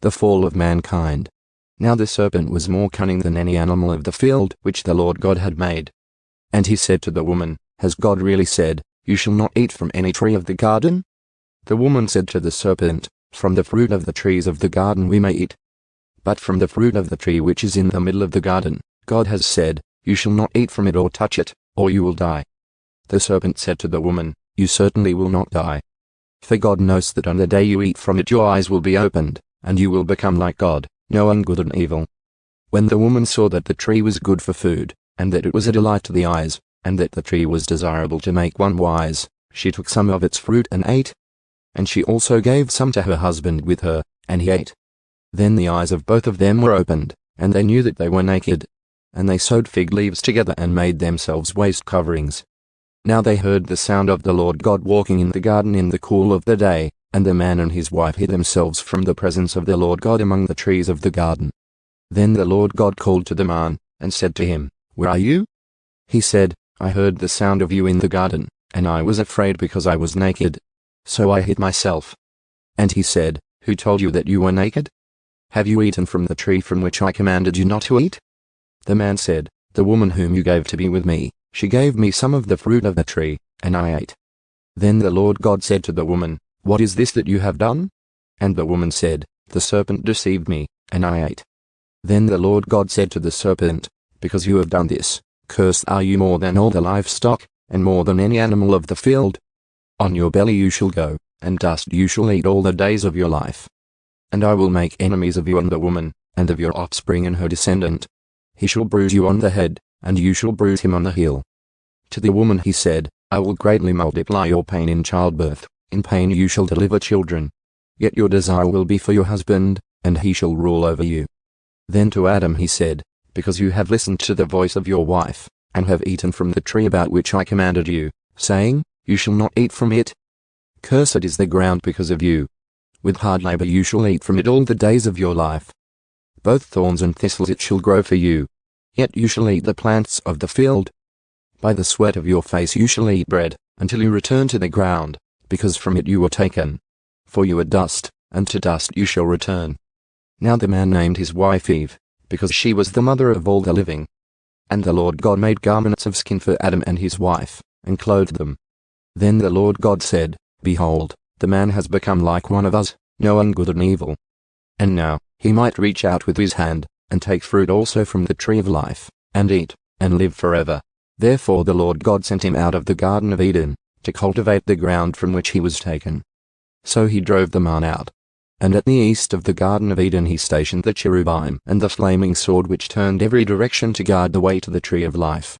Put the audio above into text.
The fall of mankind. Now the serpent was more cunning than any animal of the field which the Lord God had made. And he said to the woman, Has God really said, You shall not eat from any tree of the garden? The woman said to the serpent, From the fruit of the trees of the garden we may eat. But from the fruit of the tree which is in the middle of the garden, God has said, You shall not eat from it or touch it, or you will die. The serpent said to the woman, You certainly will not die. For God knows that on the day you eat from it your eyes will be opened, and you will become like God, knowing good and evil. When the woman saw that the tree was good for food, and that it was a delight to the eyes, and that the tree was desirable to make one wise, she took some of its fruit and ate. And she also gave some to her husband with her, and he ate. Then the eyes of both of them were opened, and they knew that they were naked. And they sewed fig leaves together and made themselves waist coverings. Now they heard the sound of the Lord God walking in the garden in the cool of the day, and the man and his wife hid themselves from the presence of the Lord God among the trees of the garden. Then the Lord God called to the man, and said to him, Where are you? He said, I heard the sound of you in the garden, and I was afraid because I was naked. So I hid myself. And he said, Who told you that you were naked? Have you eaten from the tree from which I commanded you not to eat? The man said, The woman whom you gave to be with me, she gave me some of the fruit of the tree, and I ate. Then the Lord God said to the woman, What is this that you have done? And the woman said, The serpent deceived me, and I ate. Then the Lord God said to the serpent, Because you have done this, cursed are you more than all the livestock, and more than any animal of the field. On your belly you shall go, and dust you shall eat all the days of your life. And I will make enemies of you and the woman, and of your offspring and her descendant. He shall bruise you on the head, and you shall bruise him on the heel. To the woman he said, I will greatly multiply your pain in childbirth, in pain you shall deliver children. Yet your desire will be for your husband, and he shall rule over you. Then to Adam he said, Because you have listened to the voice of your wife, and have eaten from the tree about which I commanded you, saying, You shall not eat from it. Cursed is the ground because of you. With hard labor you shall eat from it all the days of your life. Both thorns and thistles it shall grow for you. Yet you shall eat the plants of the field. By the sweat of your face you shall eat bread, until you return to the ground, because from it you were taken. For you are dust, and to dust you shall return. Now the man named his wife Eve, because she was the mother of all the living. And the Lord God made garments of skin for Adam and his wife, and clothed them. Then the Lord God said, Behold, the man has become like one of us, knowing good and evil. And now, he might reach out with his hand, and take fruit also from the tree of life, and eat, and live forever. Therefore the Lord God sent him out of the Garden of Eden, to cultivate the ground from which he was taken. So he drove the man out. And at the east of the Garden of Eden he stationed the cherubim and the flaming sword which turned every direction to guard the way to the tree of life.